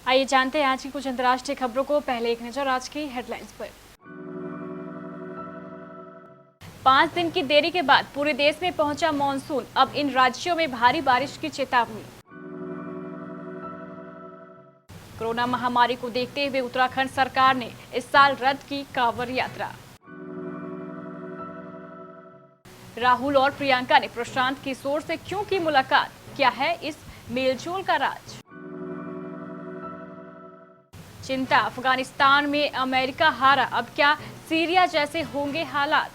आइए जानते हैं आज की कुछ अंतर्राष्ट्रीय खबरों को। पहले एक नजर आज की हेडलाइंस पर। 5 दिन की देरी के बाद पूरे देश में पहुंचा मॉनसून, अब इन राज्यों में भारी बारिश की चेतावनी। कोरोना महामारी को देखते हुए उत्तराखंड सरकार ने इस साल रद्द की कांवड़ यात्रा। राहुल और प्रियंका ने प्रशांत किशोर से क्यों की मुलाकात, क्या है इस मेलजोल का राज। चिंता, अफगानिस्तान में अमेरिका हारा, अब क्या सीरिया जैसे होंगे हालात।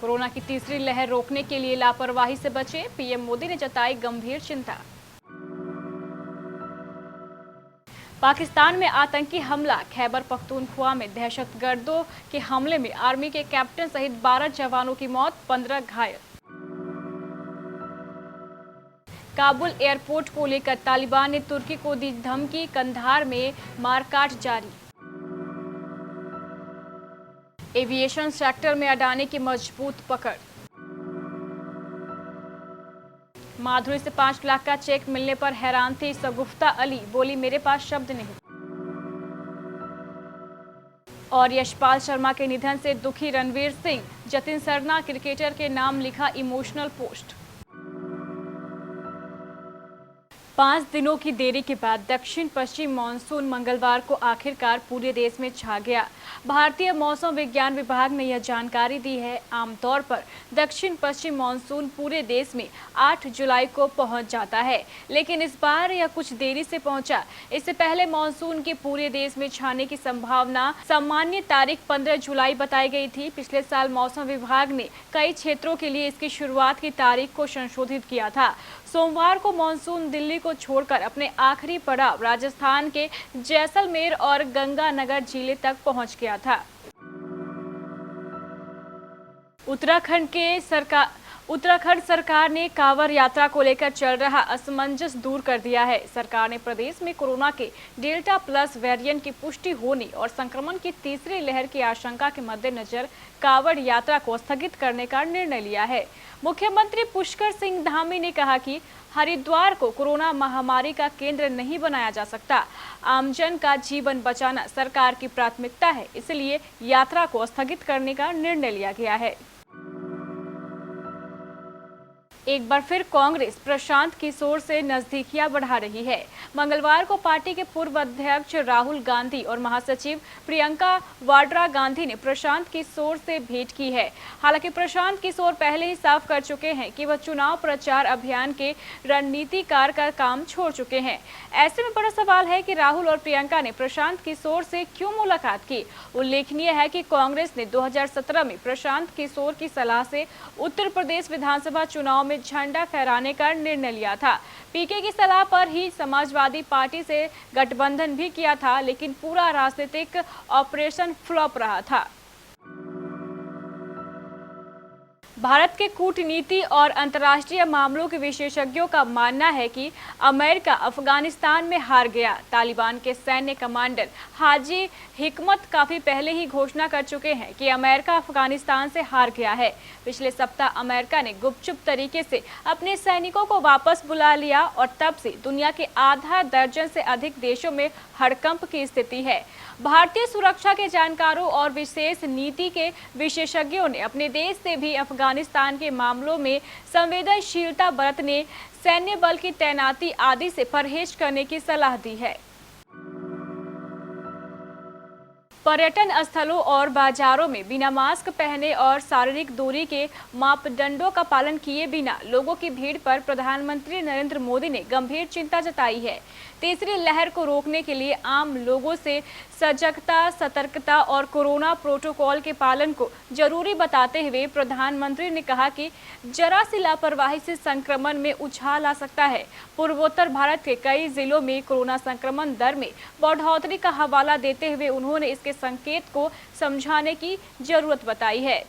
कोरोना की तीसरी लहर रोकने के लिए लापरवाही से बचे, पीएम मोदी ने जताई गंभीर चिंता। पाकिस्तान में आतंकी हमला, खैबर पख्तूनख्वा में दहशतगर्दों के हमले में आर्मी के कैप्टन सहित 12 जवानों की मौत, 15 घायल। काबुल एयरपोर्ट को लेकर तालिबान ने तुर्की को दी धमकी, कंधार में मारकाट जारी। एविएशन सेक्टर में अडानी की मजबूत पकड़। माधुरी से 5 लाख का चेक मिलने पर हैरान थी शगुफ्ता अली, बोली मेरे पास शब्द नहीं। और यशपाल शर्मा के निधन से दुखी रणवीर सिंह, जतिन सरना क्रिकेटर के नाम लिखा इमोशनल पोस्ट। 5 दिनों की देरी के बाद दक्षिण पश्चिम मानसून मंगलवार को आखिरकार पूरे देश में छा गया। भारतीय मौसम विज्ञान विभाग ने यह जानकारी दी है। आमतौर पर दक्षिण पश्चिम मानसून पूरे देश में 8 जुलाई को पहुंच जाता है, लेकिन इस बार यह कुछ देरी से पहुंचा। इससे पहले मानसून के पूरे देश में छाने की संभावना सामान्य तारीख 15 जुलाई बताई गई थी। पिछले साल मौसम विभाग ने कई क्षेत्रों के लिए इसकी शुरुआत की तारीख को संशोधित किया था। सोमवार को मानसून दिल्ली को छोड़कर अपने आखिरी पड़ाव राजस्थान के जैसलमेर और गंगानगर जिले तक पहुंच गया था। उत्तराखंड सरकार ने कांवड़ यात्रा को लेकर चल रहा असमंजस दूर कर दिया है। सरकार ने प्रदेश में कोरोना के डेल्टा प्लस वेरिएंट की पुष्टि होने और संक्रमण की तीसरी लहर की आशंका के मद्देनजर कांवड़ यात्रा को स्थगित करने का निर्णय लिया है। मुख्यमंत्री पुष्कर सिंह धामी ने कहा कि हरिद्वार को कोरोना महामारी का केंद्र नहीं बनाया जा सकता। आमजन का जीवन बचाना सरकार की प्राथमिकता है, इसलिए यात्रा को स्थगित करने का निर्णय लिया गया है। एक बार फिर कांग्रेस प्रशांत किशोर से नजदीकियां बढ़ा रही है। मंगलवार को पार्टी के पूर्व अध्यक्ष राहुल गांधी और महासचिव प्रियंका वाड्रा गांधी ने प्रशांत किशोर से भेंट की है। हालांकि प्रशांत किशोर पहले ही साफ कर चुके हैं कि वह चुनाव प्रचार अभियान के रणनीतिकार का काम छोड़ चुके हैं। ऐसे में बड़ा सवाल है कि राहुल और प्रियंका ने प्रशांत किशोर से क्यों मुलाकात की। उल्लेखनीय है कि कांग्रेस ने 2017 में प्रशांत किशोर की सलाह से उत्तर प्रदेश विधानसभा चुनाव में झंडा फहराने का निर्णय लिया था। पीके की सलाह पर ही समाजवादी पार्टी से गठबंधन भी किया था, लेकिन पूरा राजनीतिक ऑपरेशन फ्लॉप रहा था। भारत के कूटनीति और अंतर्राष्ट्रीय मामलों के विशेषज्ञों का मानना है कि अमेरिका अफगानिस्तान में हार गया। तालिबान के सैन्य कमांडर हाजी हिकमत काफी पहले ही घोषणा कर चुके हैं कि अमेरिका अफगानिस्तान से हार गया है। पिछले सप्ताह अमेरिका ने गुपचुप तरीके से अपने सैनिकों को वापस बुला लिया और तब से दुनिया के आधा दर्जन से अधिक देशों में हड़कंप की स्थिति है। भारतीय सुरक्षा के जानकारों और विशेष नीति के विशेषज्ञों ने अपने देश से भी अफगानिस्तान के मामलों में संवेदनशीलता बरतने, सैन्य बल की तैनाती आदि से परहेज करने की सलाह दी है। पर्यटन स्थलों और बाजारों में बिना मास्क पहने और शारीरिक दूरी के मापदंडों का पालन किए बिना लोगों की भीड़ पर प्रधानमंत्री नरेंद्र मोदी ने गंभीर चिंता जताई है। तीसरी लहर को रोकने के लिए आम लोगों से सजगता, सतर्कता और कोरोना प्रोटोकॉल के पालन को जरूरी बताते हुए प्रधानमंत्री ने कहा कि जरा सी लापरवाही से संक्रमण में उछाल आ सकता है। पूर्वोत्तर भारत के कई जिलों में कोरोना संक्रमण दर में बढ़ोतरी का हवाला देते हुए उन्होंने इसके संकेत को समझाने की जरूरत बताई है।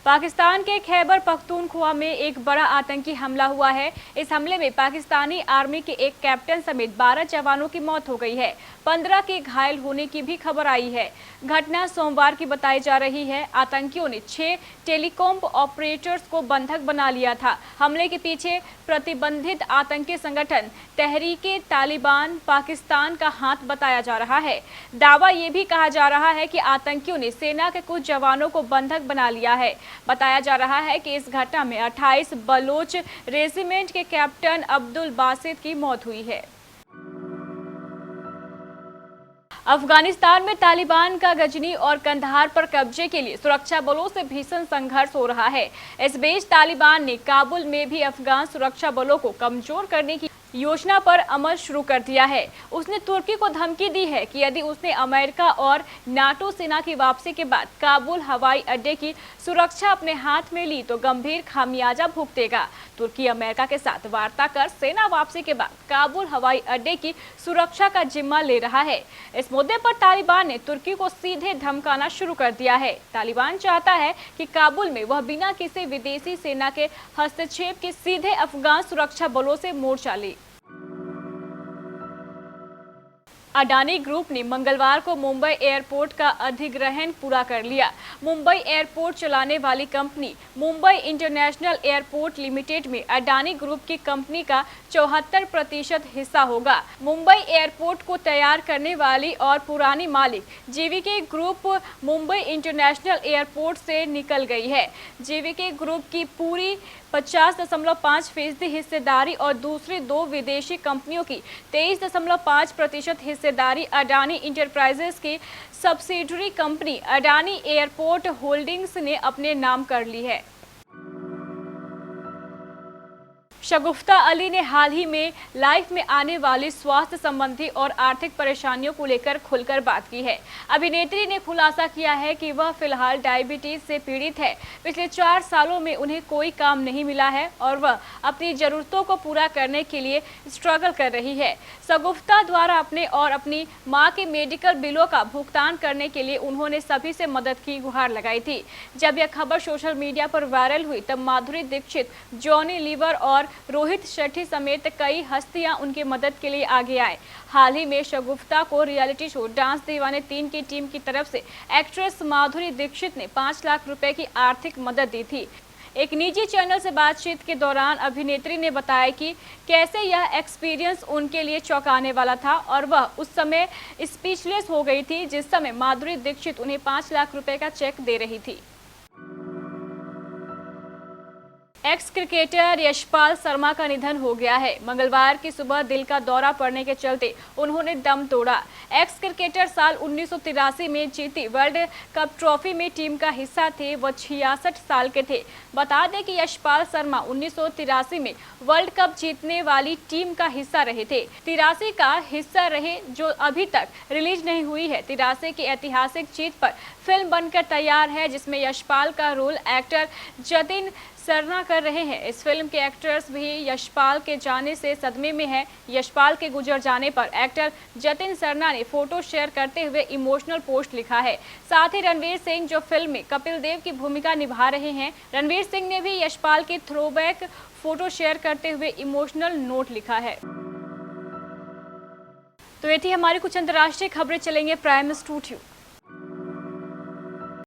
पाकिस्तान के खैबर पख्तूनख्वा में एक बड़ा आतंकी हमला हुआ है। इस हमले में पाकिस्तानी आर्मी के एक कैप्टन समेत 12 जवानों की मौत हो गई है। 15 के घायल होने की भी खबर आई है। घटना सोमवार की बताई जा रही है। आतंकियों ने 6 टेलीकॉम ऑपरेटर्स को बंधक बना लिया था। हमले के पीछे प्रतिबंधित आतंकी संगठन तहरीके तालिबान पाकिस्तान का हाथ बताया जा रहा है। दावा यह भी कहा जा रहा है कि आतंकियों ने सेना के कुछ जवानों को बंधक बना लिया है। बताया जा रहा है कि इस घटना में 28 बलोच रेजिमेंट के कैप्टन अब्दुल बासित की मौत हुई है। अफगानिस्तान में तालिबान का गजनी और कंधार पर कब्जे के लिए सुरक्षा बलों से भीषण संघर्ष हो रहा है। इस बीच तालिबान ने काबुल में भी अफगान सुरक्षा बलों को कमजोर करने की योजना पर अमल शुरू कर दिया है। उसने तुर्की को धमकी दी है कि यदि उसने अमेरिका और नाटो सेना की वापसी के बाद काबुल हवाई अड्डे की सुरक्षा अपने हाथ में ली तो गंभीर खामियाजा भुगतेगा। तुर्की अमेरिका के साथ वार्ता कर सेना वापसी के बाद काबुल हवाई अड्डे की सुरक्षा का जिम्मा ले रहा है। इस मुद्दे पर तालिबान ने तुर्की को सीधे धमकाना शुरू कर दिया है। तालिबान चाहता है कि काबुल में वह बिना किसी विदेशी सेना के हस्तक्षेप के सीधे अफगान सुरक्षा बलों से मोर्चा ले। अडानी ग्रुप ने मंगलवार को मुंबई एयरपोर्ट का अधिग्रहण पूरा कर लिया। मुंबई एयरपोर्ट चलाने वाली company Mumbai international airport limited में अडानी ग्रुप की कंपनी का 74% हिस्सा होगा। मुंबई एयरपोर्ट को तैयार करने वाली और पुरानी मालिक जेवीके ग्रुप मुंबई इंटरनेशनल एयरपोर्ट से निकल गई है। जेवीके ग्रुप की पूरी 50.5% हिस्सेदारी और दूसरी 2 विदेशी कंपनियों की 23.5% हिस्सेदारी अडानी इंटरप्राइजेस की subsidiary company Adani airport holdings ने अपने नाम कर ली है। शगुफ्ता अली ने हाल ही में लाइफ में आने वाली स्वास्थ्य संबंधी और आर्थिक परेशानियों को लेकर खुलकर बात की है। अभिनेत्री ने खुलासा किया है कि वह फिलहाल डायबिटीज से पीड़ित है। पिछले 4 सालों में उन्हें कोई काम नहीं मिला है और वह अपनी जरूरतों को पूरा करने के लिए स्ट्रगल कर रही है। शगुफ्ता द्वारा अपने और अपनी मां के मेडिकल बिलों का भुगतान करने के लिए उन्होंने सभी से मदद की गुहार लगाई थी। जब यह खबर सोशल मीडिया पर वायरल हुई तब माधुरी दीक्षित, जॉनी लीवर और रोहित शेट्टी समेत कई हस्तियां उनकी मदद के लिए आगे आए। हाल ही में शगुफ्ता को रियलिटी शो डांस दीवाने 3 की टीम की तरफ से एक्ट्रेस माधुरी दीक्षित ने 5 लाख रुपए की आर्थिक मदद दी थी। एक निजी चैनल से बातचीत के दौरान अभिनेत्री ने बताया कि कैसे यह एक्सपीरियंस उनके लिए चौंकाने वाला था और वह उस समय स्पीचलेस हो गई थी जिस समय माधुरी दीक्षित उन्हें 5 लाख रुपए का चेक दे रही थी। एक्स क्रिकेटर यशपाल शर्मा का निधन हो गया है। मंगलवार की सुबह दिल का दौरा पड़ने के चलते उन्होंने दम तोड़ा। एक्स क्रिकेटर साल 1983 में जीती वर्ल्ड कप ट्रॉफी में टीम का हिस्सा थे। वह 66 साल के थे। बता दें कि यशपाल शर्मा 1983 में वर्ल्ड कप जीतने वाली टीम का हिस्सा रहे थे। 83 का हिस्सा रहे जो अभी तक रिलीज नहीं हुई है। 83 की ऐतिहासिक जीत पर फिल्म बनकर तैयार है जिसमें यशपाल का रोल एक्टर जतिन सरना कर रहे हैं। इस फिल्म के एक्टर्स भी यशपाल के जाने से सदमे में है। यशपाल के गुजर जाने पर एक्टर जतिन सरना ने फोटो शेयर करते हुए इमोशनल पोस्ट लिखा है। साथ ही रणवीर सिंह जो फिल्म में कपिल देव की भूमिका निभा रहे हैं, रणवीर सिंह ने भी यशपाल की थ्रोबैक फोटो शेयर करते हुए इमोशनल नोट लिखा है। तो ये थी हमारी कुछ अंतर्राष्ट्रीय खबरें। चलेंगे प्राइम स्टूडियो।